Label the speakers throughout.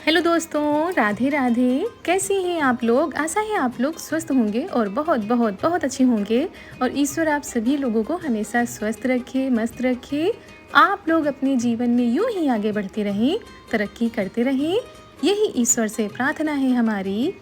Speaker 1: Hello दोस्तों, राधे राधे। कैसे हैं आप लोग? आशा है आप लोग स्वस्थ होंगे और बहुत बहुत बहुत अच्छे होंगे। और ईश्वर आप सभी लोगों को हमेशा स्वस्थ रखे, मस्त रखे। आप लोग अपने जीवन में यूं ही आगे बढ़ते रहें, तरक्की करते रहें। यही ईश्वर से प्रार्थना है हमारी।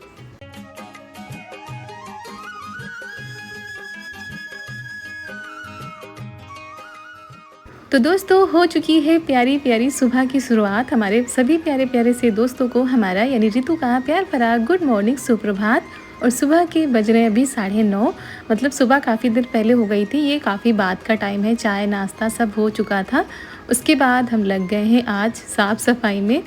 Speaker 1: तो दोस्तों, हो चुकी है प्यारी प्यारी सुबह की शुरुआत। हमारे सभी प्यारे प्यारे से दोस्तों को हमारा यानी रितु का प्यार भरा गुड मॉर्निंग, सुप्रभात। और सुबह के बज रहे अभी 9:30। मतलब सुबह काफ़ी देर पहले हो गई थी। ये काफ़ी बाद का टाइम है, चाय नाश्ता सब हो चुका था। उसके बाद हम लग गए हैं आज साफ़ सफाई में,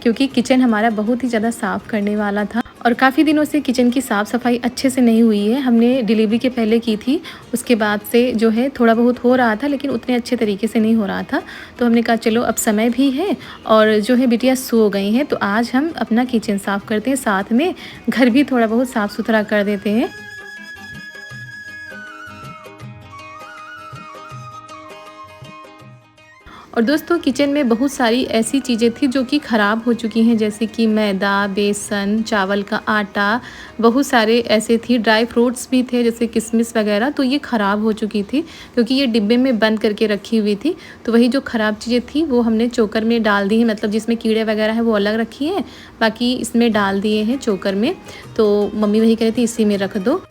Speaker 1: क्योंकि किचन हमारा बहुत ही ज़्यादा साफ़ करने वाला था। और काफ़ी दिनों से किचन की साफ़ सफाई अच्छे से नहीं हुई है। हमने डिलीवरी के पहले की थी, उसके बाद से जो है थोड़ा बहुत हो रहा था, लेकिन उतने अच्छे तरीके से नहीं हो रहा था। तो हमने कहा चलो अब समय भी है और जो है बिटिया सो गई हैं, तो आज हम अपना किचन साफ़ करते हैं, साथ में घर भी थोड़ा बहुत साफ़ सुथरा कर देते हैं। और दोस्तों, किचन में बहुत सारी ऐसी चीज़ें थी जो कि ख़राब हो चुकी हैं, जैसे कि मैदा, बेसन, चावल का आटा, बहुत सारे ऐसे थी। ड्राई फ्रूट्स भी थे जैसे किशमिश वगैरह, तो ये ख़राब हो चुकी थी क्योंकि ये डिब्बे में बंद करके रखी हुई थी। तो वही जो ख़राब चीज़ें थी वो हमने चोकर में डाल दी हैं, मतलब जिसमें कीड़े वगैरह हैं वो अलग रखी हैं, बाकी इसमें डाल दिए हैं चोकर में। तो मम्मी वही कह रही थी इसी में रख दो।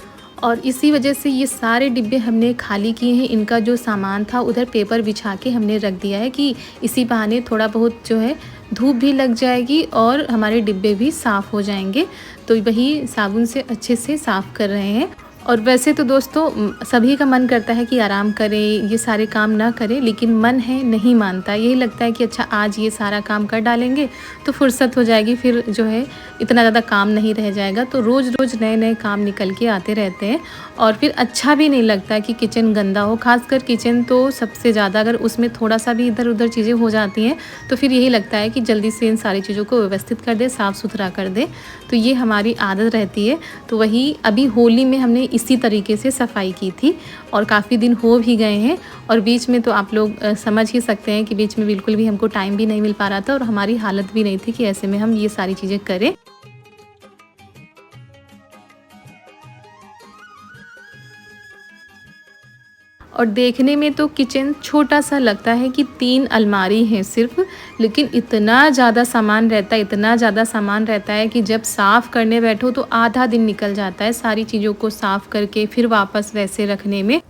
Speaker 1: और इसी वजह से ये सारे डिब्बे हमने खाली किए हैं। इनका जो सामान था उधर पेपर बिछा के हमने रख दिया है कि इसी बहाने थोड़ा बहुत जो है धूप भी लग जाएगी और हमारे डिब्बे भी साफ़ हो जाएंगे। तो वही साबुन से अच्छे से साफ़ कर रहे हैं। और वैसे तो दोस्तों सभी का मन करता है कि आराम करें, ये सारे काम ना करें, लेकिन मन है नहीं मानता। यही लगता है कि अच्छा आज ये सारा काम कर डालेंगे तो फुर्सत हो जाएगी, फिर जो है इतना ज़्यादा काम नहीं रह जाएगा। तो रोज़ रोज़ नए नए काम निकल के आते रहते हैं और फिर अच्छा भी नहीं लगता कि किचन गंदा हो। खासकर किचन तो सबसे ज़्यादा, अगर उसमें थोड़ा सा भी इधर उधर चीज़ें हो जाती हैं तो फिर यही लगता है कि जल्दी से इन सारी चीज़ों को व्यवस्थित कर दे, साफ़ सुथरा कर दे। तो ये हमारी आदत रहती है। तो वही अभी होली में हमने इसी तरीके से सफाई की थी और काफ़ी दिन हो भी गए हैं। और बीच में तो आप लोग समझ ही सकते हैं कि बीच में बिल्कुल भी हमको टाइम भी नहीं मिल पा रहा था और हमारी हालत भी नहीं थी कि ऐसे में हम ये सारी चीज़ें करें। और देखने में तो किचन छोटा सा लगता है कि 3 अलमारी हैं सिर्फ, लेकिन इतना ज़्यादा सामान रहता है, इतना ज़्यादा सामान रहता है कि जब साफ़ करने बैठो तो आधा दिन निकल जाता है सारी चीज़ों को साफ़ करके फिर वापस वैसे रखने में।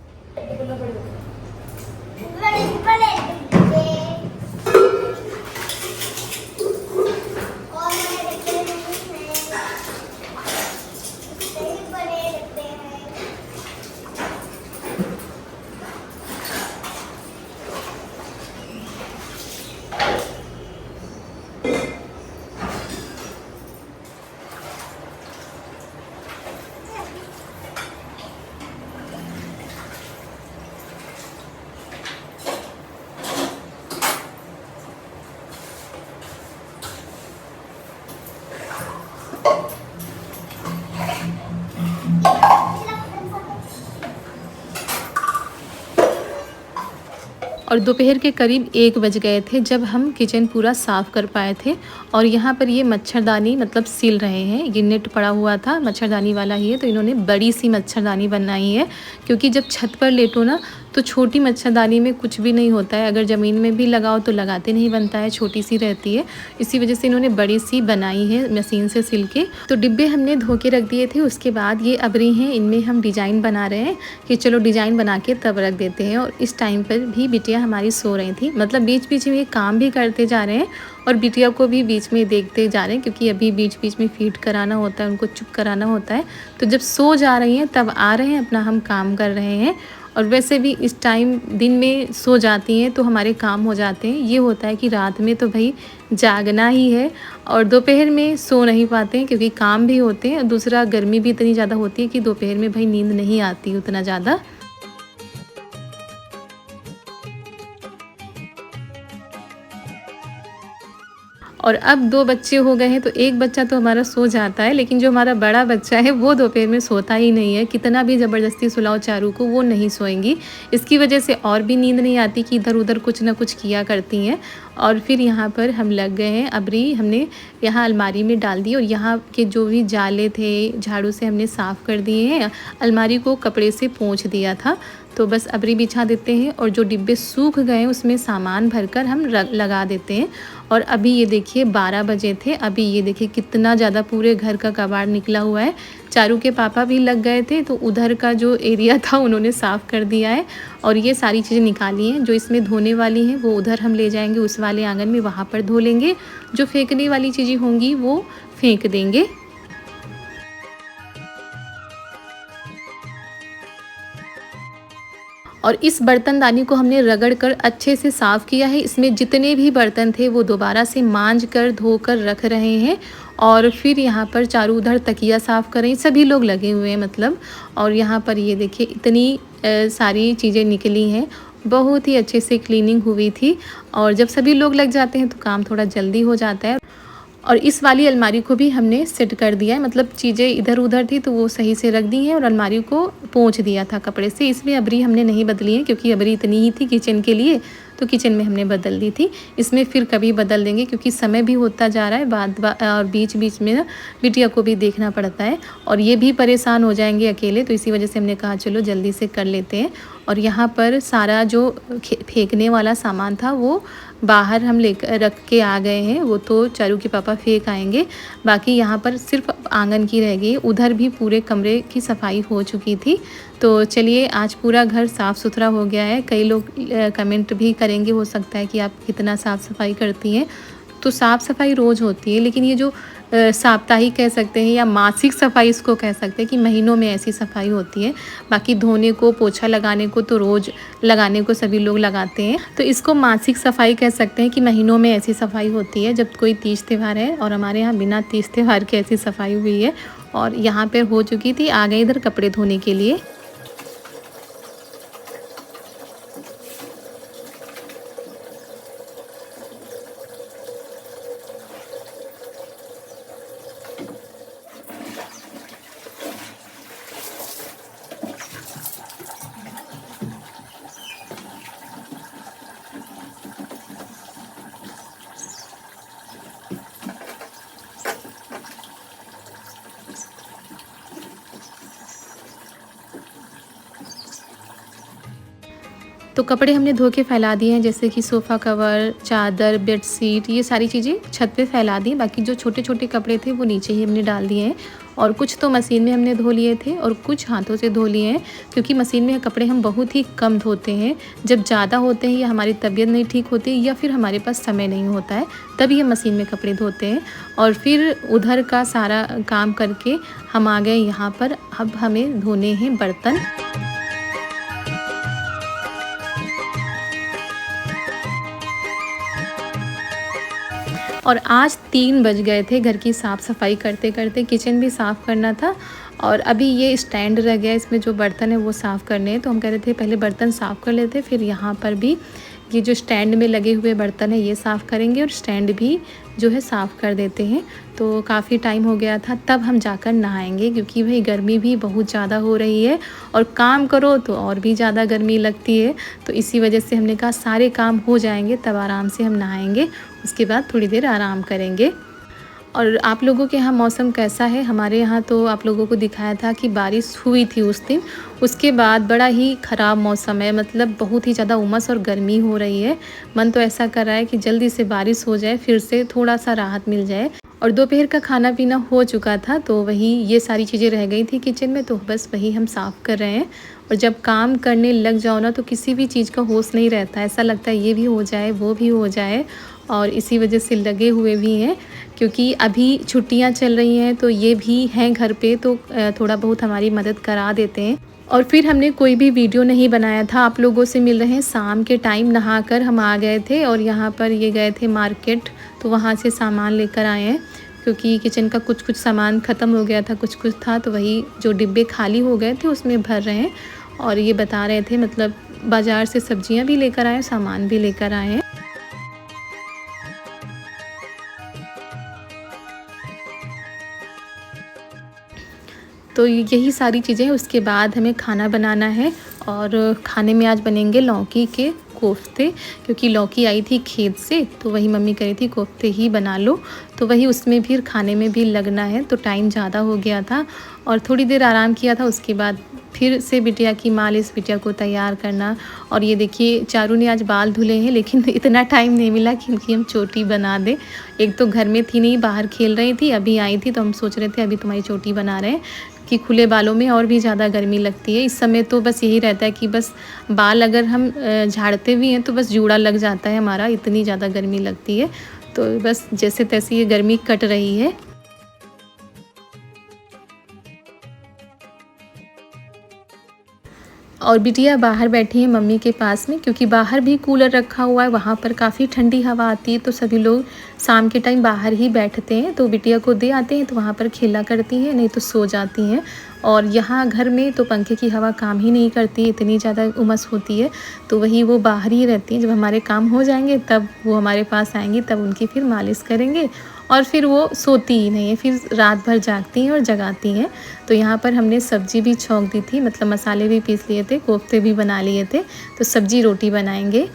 Speaker 1: और दोपहर के करीब 1 बज गए थे जब हम किचन पूरा साफ़ कर पाए थे। और यहाँ पर ये मच्छरदानी मतलब सिल रहे हैं। ये नेट पड़ा हुआ था मच्छरदानी वाला ही है, तो इन्होंने बड़ी सी मच्छरदानी बनाई है, क्योंकि जब छत पर लेटो ना तो छोटी मच्छरदानी में कुछ भी नहीं होता है। अगर ज़मीन में भी लगाओ तो लगाते नहीं बनता है, छोटी सी रहती है। इसी वजह से इन्होंने बड़ी सी बनाई है मशीन से सिल के। तो डिब्बे हमने धो के रख दिए थे। उसके बाद ये अबरी हैं, इनमें हम डिज़ाइन बना रहे हैं कि चलो डिज़ाइन बना के तब रख देते हैं। और इस टाइम पर भी बिटिया हमारी सो रही थी, मतलब बीच बीच में ये काम भी करते जा रहे हैं और बिटिया को भी बीच में देखते जा रहे हैं, क्योंकि अभी बीच बीच में फीड कराना होता है, उनको चुप कराना होता है। तो जब सो जा रही हैं तब आ रहे हैं, अपना हम काम कर रहे हैं। और वैसे भी इस टाइम दिन में सो जाती हैं तो हमारे काम हो जाते हैं। ये होता है कि रात में तो भाई जागना ही है और दोपहर में सो नहीं पाते हैं क्योंकि काम भी होते हैं। और दूसरा गर्मी भी इतनी ज़्यादा होती है कि दोपहर में भाई नींद नहीं आती उतना ज़्यादा। और अब 2 बच्चे हो गए हैं, तो एक बच्चा तो हमारा सो जाता है, लेकिन जो हमारा बड़ा बच्चा है वो दोपहर में सोता ही नहीं है। कितना भी ज़बरदस्ती सुलाओ चारू को, वो नहीं सोएंगी। इसकी वजह से और भी नींद नहीं आती कि इधर-उधर कुछ ना कुछ किया करती हैं। और फिर यहाँ पर हम लग गए हैं, अबरी हमने यहाँ अलमारी में डाल दी और यहाँ के जो भी जाले थे, झाड़ू से हमने साफ़ कर दिए हैं। अलमारी को कपड़े से पोंछ दिया था, तो बस अबरी बिछा देते हैं और जो डिब्बे सूख गए हैं उसमें सामान भरकर हम लगा देते हैं। और अभी ये देखिए 12 बजे थे, अभी ये देखिए कितना ज़्यादा पूरे घर का कबाड़ निकला हुआ है। चारू के पापा भी लग गए थे, तो उधर का जो एरिया था उन्होंने साफ़ कर दिया है और ये सारी चीज़ें निकाली हैं। जो इसमें धोने वाली हैं वो उधर हम ले जाएंगे उस वाले आंगन में, वहाँ पर धो लेंगे। जो फेंकने वाली चीज़ें होंगी वो फेंक देंगे। और इस बर्तनदानी को हमने रगड़ कर अच्छे से साफ़ किया है। इसमें जितने भी बर्तन थे वो दोबारा से मांज कर धो कर रख रहे हैं। और फिर यहाँ पर चारों उधर तकिया साफ़ कर रहे हैं, सभी लोग लगे हुए हैं मतलब। और यहाँ पर ये देखिए इतनी सारी चीज़ें निकली हैं, बहुत ही अच्छे से क्लीनिंग हुई थी। और जब सभी लोग लग जाते हैं तो काम थोड़ा जल्दी हो जाता है। और इस वाली अलमारी को भी हमने सेट कर दिया है, मतलब चीज़ें इधर उधर थी तो वो सही से रख दी हैं और अलमारी को पोंछ दिया था कपड़े से। इसमें अबरी हमने नहीं बदली है क्योंकि अबरी इतनी ही थी किचन के लिए, तो किचन में हमने बदल दी थी। इसमें फिर कभी बदल देंगे क्योंकि समय भी होता जा रहा है, और बीच बीच में ना बिटिया को भी देखना पड़ता है और ये भी परेशान हो जाएंगे अकेले, तो इसी वजह से हमने कहा चलो जल्दी से कर लेते हैं। और यहाँ पर सारा जो फेंकने वाला सामान था वो बाहर हम ले रख के आ गए हैं, वो तो चारू के पापा फेंक आएंगे। बाकी यहाँ पर सिर्फ आंगन की रह गई, उधर भी पूरे कमरे की सफाई हो चुकी थी। तो चलिए आज पूरा घर साफ़ सुथरा हो गया है। कई लोग कमेंट भी करेंगे हो सकता है कि आप कितना साफ़ सफाई करती हैं, तो साफ़ सफाई रोज़ होती है, लेकिन ये जो साप्ताहिक कह सकते हैं या मासिक सफाई इसको कह सकते हैं कि महीनों में ऐसी सफाई होती है। बाकी धोने को पोछा लगाने को तो रोज़ लगाने को सभी लोग लगाते हैं, तो इसको मासिक सफाई कह सकते हैं कि महीनों में ऐसी सफाई होती है जब कोई तीज त्यौहार है। और हमारे यहाँ बिना तीज त्यौहार के ऐसी सफाई हुई है और यहाँ पर हो चुकी थी। आ गए इधर कपड़े धोने के लिए। तो कपड़े हमने धो के फैला दिए हैं, जैसे कि सोफ़ा कवर, चादर, बेडशीट, ये सारी चीज़ें छत पे फैला दी। बाकी जो छोटे छोटे कपड़े थे वो नीचे ही हमने डाल दिए हैं और कुछ तो मशीन में हमने धो लिए थे और कुछ हाथों से धो लिए हैं, क्योंकि मशीन में कपड़े हम बहुत ही कम धोते हैं। जब ज़्यादा होते हैं या हमारी तबीयत नहीं ठीक होती या फिर हमारे पास समय नहीं होता है, तभी हम मशीन में कपड़े धोते हैं। और फिर उधर का सारा काम करके हम आ गए यहाँ पर। अब हमें धोने हैं बर्तन। और आज 3 बज गए थे घर की साफ़ सफाई करते करते। किचन भी साफ़ करना था और अभी ये स्टैंड रह गया, इसमें जो बर्तन है वो साफ़ करने हैं। तो हम कह रहे थे पहले बर्तन साफ़ कर लेते, फिर यहाँ पर भी ये जो स्टैंड में लगे हुए बर्तन है ये साफ़ करेंगे और स्टैंड भी जो है साफ़ कर देते हैं। तो काफ़ी टाइम हो गया था, तब हम जाकर नहाएंगे, क्योंकि भाई गर्मी भी बहुत ज़्यादा हो रही है और काम करो तो और भी ज़्यादा गर्मी लगती है। तो इसी वजह से हमने कहा सारे काम हो जाएंगे तब आराम से हम नहाएंगे, उसके बाद थोड़ी देर आराम करेंगे। और आप लोगों के यहाँ मौसम कैसा है? हमारे यहाँ तो आप लोगों को दिखाया था कि बारिश हुई थी उस दिन, उसके बाद बड़ा ही ख़राब मौसम है, मतलब बहुत ही ज़्यादा उमस और गर्मी हो रही है। मन तो ऐसा कर रहा है कि जल्दी से बारिश हो जाए, फिर से थोड़ा सा राहत मिल जाए। और दोपहर का खाना पीना हो चुका था, तो वही ये सारी चीज़ें रह गई थी किचन में, तो बस वही हम साफ़ कर रहे हैं। और जब काम करने लग जाओ ना तो किसी भी चीज़ का होश नहीं रहता, ऐसा लगता है ये भी हो जाए वो भी हो जाए। और इसी वजह से लगे हुए भी हैं, क्योंकि अभी छुट्टियां चल रही हैं तो ये भी हैं घर पे, तो थोड़ा बहुत हमारी मदद करा देते हैं। और फिर हमने कोई भी वीडियो नहीं बनाया था, आप लोगों से मिल रहे हैं। शाम के टाइम नहाकर हम आ गए थे और यहाँ पर ये गए थे मार्केट, तो वहाँ से सामान लेकर आए हैं, क्योंकि किचन का कुछ कुछ सामान ख़त्म हो गया था, कुछ कुछ था, तो वही जो डिब्बे खाली हो गए थे उसमें भर रहे हैं। और ये बता रहे थे मतलब बाज़ार से सब्जियां भी लेकर आए, सामान भी लेकर आए हैं। तो यही सारी चीज़ें हैं। उसके बाद हमें खाना बनाना है और खाने में आज बनेंगे लौकी के कोफ्ते, क्योंकि लौकी आई थी खेत से तो वही मम्मी कह रही थी कोफ्ते ही बना लो, तो वही उसमें फिर खाने में भी लगना है, तो टाइम ज़्यादा हो गया था और थोड़ी देर आराम किया था। उसके बाद फिर से बिटिया की मालिश, बिटिया को तैयार करना। और ये देखिए चारू ने आज बाल धुले हैं, लेकिन इतना टाइम नहीं मिला क्योंकि हम चोटी बना दें। एक तो घर में थी नहीं, बाहर खेल रही थी, अभी आई थी तो हम सोच रहे थे अभी तुम्हारी चोटी बना रहे हैं कि खुले बालों में और भी ज़्यादा गर्मी लगती है। इस समय तो बस यही रहता है कि बस बाल अगर हम झाड़ते भी हैं तो बस जूड़ा लग जाता है हमारा, इतनी ज़्यादा गर्मी लगती है। तो बस जैसे तैसे ये गर्मी कट रही है। और बिटिया बाहर बैठी है मम्मी के पास में, क्योंकि बाहर भी कूलर रखा हुआ है, वहाँ पर काफ़ी ठंडी हवा आती है, तो सभी लोग शाम के टाइम बाहर ही बैठते हैं। तो बिटिया को दे आते हैं तो वहाँ पर खेला करती हैं, नहीं तो सो जाती हैं। और यहाँ घर में तो पंखे की हवा काम ही नहीं करती, इतनी ज़्यादा उमस होती है, तो वही वो बाहर ही रहती हैं। जब हमारे काम हो जाएंगे तब वो हमारे पास आएंगी, तब उनकी फिर मालिश करेंगे और फिर वो सोती ही नहीं है, फिर रात भर जागती हैं और जगाती हैं। तो यहाँ पर हमने सब्ज़ी भी छौंक दी थी, मतलब मसाले भी पीस लिए थे, कोफ्ते भी बना लिए थे, तो सब्ज़ी रोटी बनाएंगे।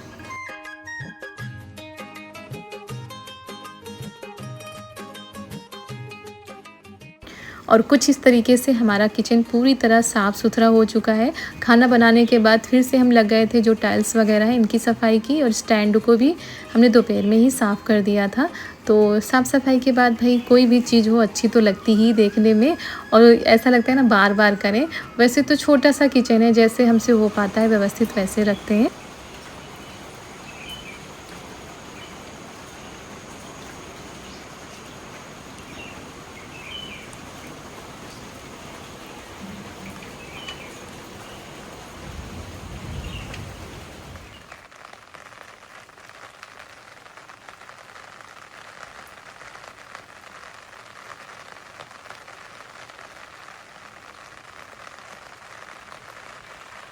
Speaker 1: और कुछ इस तरीके से हमारा किचन पूरी तरह साफ़ सुथरा हो चुका है। खाना बनाने के बाद फिर से हम लग गए थे जो टाइल्स वगैरह हैं इनकी सफाई की, और स्टैंड को भी हमने दोपहर में ही साफ़ कर दिया था। तो साफ़ सफाई के बाद भाई कोई भी चीज़ हो अच्छी तो लगती ही देखने में, और ऐसा लगता है ना बार बार करें। वैसे तो छोटा सा किचन है, जैसे हमसे हो पाता है व्यवस्थित वैसे रखते हैं।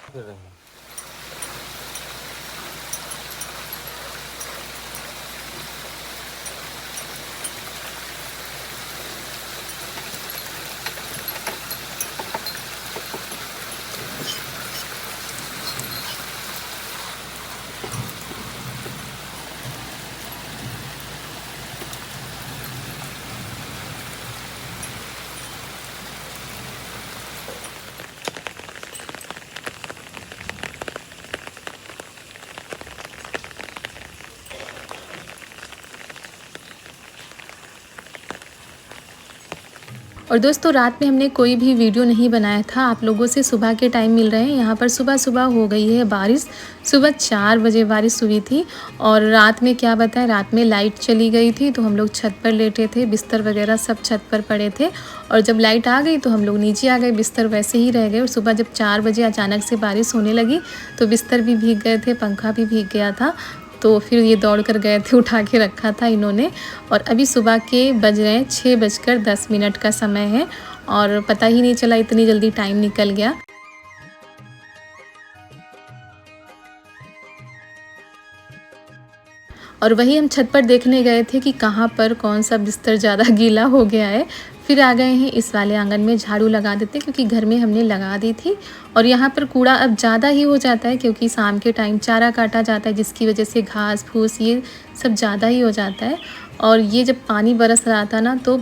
Speaker 2: कर रहे हैं।
Speaker 1: और दोस्तों रात में हमने कोई भी वीडियो नहीं बनाया था, आप लोगों से सुबह के टाइम मिल रहे हैं। यहाँ पर सुबह सुबह हो गई है बारिश, सुबह 4 बजे बारिश हुई थी। और रात में क्या बताएं, रात में लाइट चली गई थी तो हम लोग छत पर लेटे थे, बिस्तर वगैरह सब छत पर पड़े थे। और जब लाइट आ गई तो हम लोग नीचे आ गए, बिस्तर वैसे ही रह गए। और सुबह जब 4 बजे अचानक से बारिश होने लगी तो बिस्तर भी भीग गए थे, पंखा भी भीग गया था। तो फिर ये दौड़ कर गए थे, उठा के रखा था इन्होंने। और अभी सुबह के बज रहे हैं 6:10 का समय है, और पता ही नहीं चला इतनी जल्दी टाइम निकल गया। और वही हम छत पर देखने गए थे कि कहाँ पर कौन सा बिस्तर ज़्यादा गीला हो गया है। फिर आ गए हैं इस वाले आंगन में झाड़ू लगा देते, क्योंकि घर में हमने लगा दी थी। और यहाँ पर कूड़ा अब ज़्यादा ही हो जाता है, क्योंकि शाम के टाइम चारा काटा जाता है, जिसकी वजह से घास फूस ये सब ज़्यादा ही हो जाता है। और ये जब पानी बरस रहा था ना, तो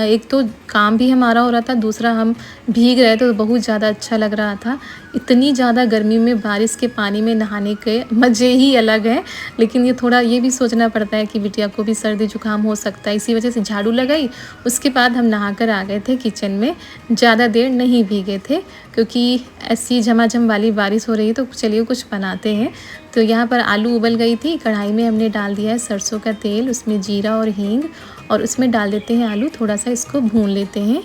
Speaker 1: एक तो काम भी हमारा हो रहा था, दूसरा हम भीग रहे थे, तो बहुत ज़्यादा अच्छा लग रहा था। इतनी ज़्यादा गर्मी में बारिश के पानी में नहाने के मज़े ही अलग है। लेकिन ये थोड़ा ये भी सोचना पड़ता है कि बिटिया को भी सर्दी जुकाम हो सकता है, इसी वजह से झाड़ू लगाई। उसके बाद हम नहा कर आ गए थे किचन में, ज़्यादा देर नहीं भीगे थे, क्योंकि ऐसी झमाझम वाली बारिश हो रही है। तो चलिए कुछ बनाते हैं। तो यहाँ पर आलू उबल गई थी, कढ़ाई में हमने डाल दिया है सरसों का तेल, उसमें जीरा और हींग, और उसमें डाल देते हैं आलू, थोड़ा सा इसको भून लेते हैं।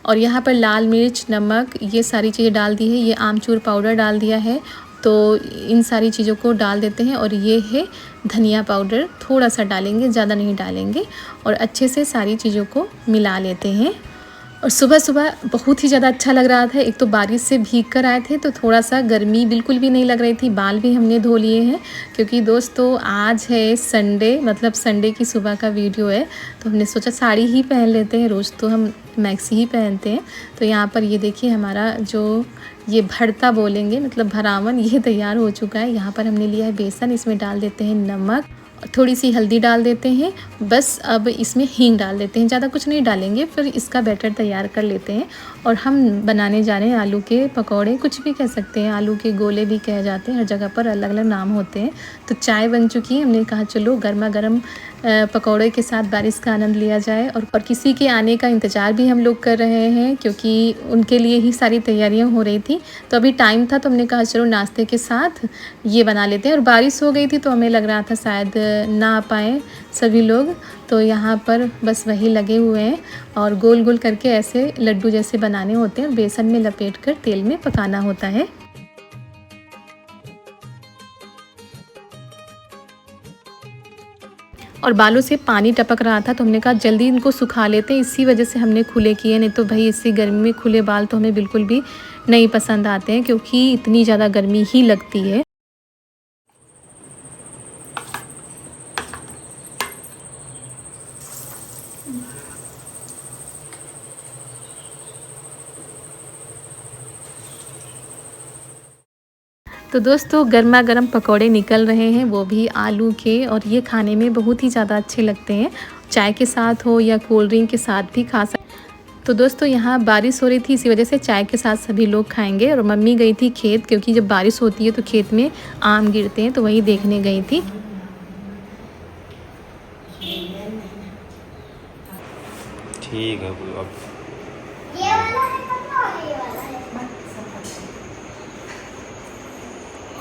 Speaker 1: और यहाँ पर लाल मिर्च, नमक, ये सारी चीज़ें डाल दी है, ये आमचूर पाउडर डाल दिया है। तो इन सारी चीज़ों को डाल देते हैं। और ये है धनिया पाउडर, थोड़ा सा डालेंगे, ज़्यादा नहीं डालेंगे। और अच्छे से सारी चीज़ों को मिला लेते हैं। और सुबह-सुबह बहुत ही ज़्यादा अच्छा लग रहा था। एक तो बारिश से भीग कर आए थे तो थोड़ा-सा गर्मी बिल्कुल भी नहीं लग रही थी। बाल भी हमने धो लिए हैं क्योंकि दोस्तों आज है संडे, मतलब संडे की सुबह का वीडियो है। तो हमने सोचा साड़ी ही पहन लेते हैं, रोज़ तो हम मैक्सी ही पहनते हैं। तो यहाँ पर ये देखिए हमारा जो ये भरता बोलेंगे, मतलब भरावन, ये तैयार हो चुका है। यहाँ पर हमने लिया है बेसन, इसमें डाल देते हैं नमक, थोड़ी सी हल्दी डाल देते हैं, बस अब इसमें हींग डाल देते हैं, ज़्यादा कुछ नहीं डालेंगे। फिर इसका बैटर तैयार कर लेते हैं और हम बनाने जा रहे हैं आलू के पकौड़े, कुछ भी कह सकते हैं, आलू के गोले भी कहे जाते हैं, हर जगह पर अलग अलग नाम होते हैं। तो चाय बन चुकी है, हमने कहा चलो गर्मा गर्म पकौड़े के साथ बारिश का आनंद लिया जाए। और किसी के आने का इंतज़ार भी हम लोग कर रहे हैं क्योंकि उनके लिए ही सारी तैयारियां हो रही थी। तो अभी टाइम था तो हमने कहा चलो नाश्ते के साथ ये बना लेते हैं। और बारिश हो गई थी तो हमें लग रहा था शायद ना आ पाए सभी लोग। तो यहाँ पर बस वही लगे हुए हैं और गोल गोल करके ऐसे लड्डू जैसे बनाने होते हैं और बेसन में लपेट कर तेल में पकाना होता है। और बालों से पानी टपक रहा था तो हमने कहा जल्दी इनको सुखा लेते हैं, इसी वजह से हमने खुले किए, नहीं तो भाई इसी गर्मी में खुले बाल तो हमें बिल्कुल भी नहीं पसंद आते हैं क्योंकि इतनी ज़्यादा गर्मी ही लगती है। तो दोस्तों गर्मा गर्म पकौड़े निकल रहे हैं, वो भी आलू के, और ये खाने में बहुत ही ज़्यादा अच्छे लगते हैं। चाय के साथ हो या कोल्ड ड्रिंक के साथ भी खा सकते। तो दोस्तों यहाँ बारिश हो रही थी, इसी वजह से चाय के साथ सभी लोग खाएंगे। और मम्मी गई थी खेत क्योंकि जब बारिश होती है तो खेत में आम गिरते हैं, तो वही देखने गई थी।
Speaker 2: ठीक है अब
Speaker 3: ये वाला है पतला और ये वाला है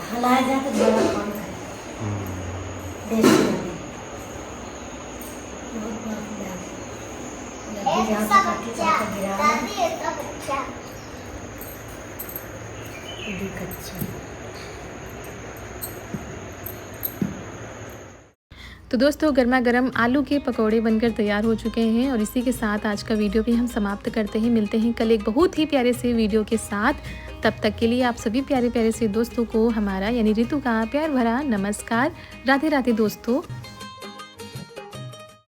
Speaker 3: हलाया जाए तो बड़ा कौन करे देसी वाले बहुत लड्डू जहाँ से काटी तब तक गिरा दादी ये सब अच्छा अच्छा।
Speaker 1: तो दोस्तों गर्मा गर्म आलू के पकौड़े बनकर तैयार हो चुके हैं और इसी के साथ आज का वीडियो भी हम समाप्त करते हैं। मिलते हैं कल एक बहुत ही प्यारे से वीडियो के साथ। तब तक के लिए आप सभी प्यारे प्यारे से दोस्तों को हमारा यानी रितु का प्यार भरा नमस्कार। राधे राधे दोस्तों।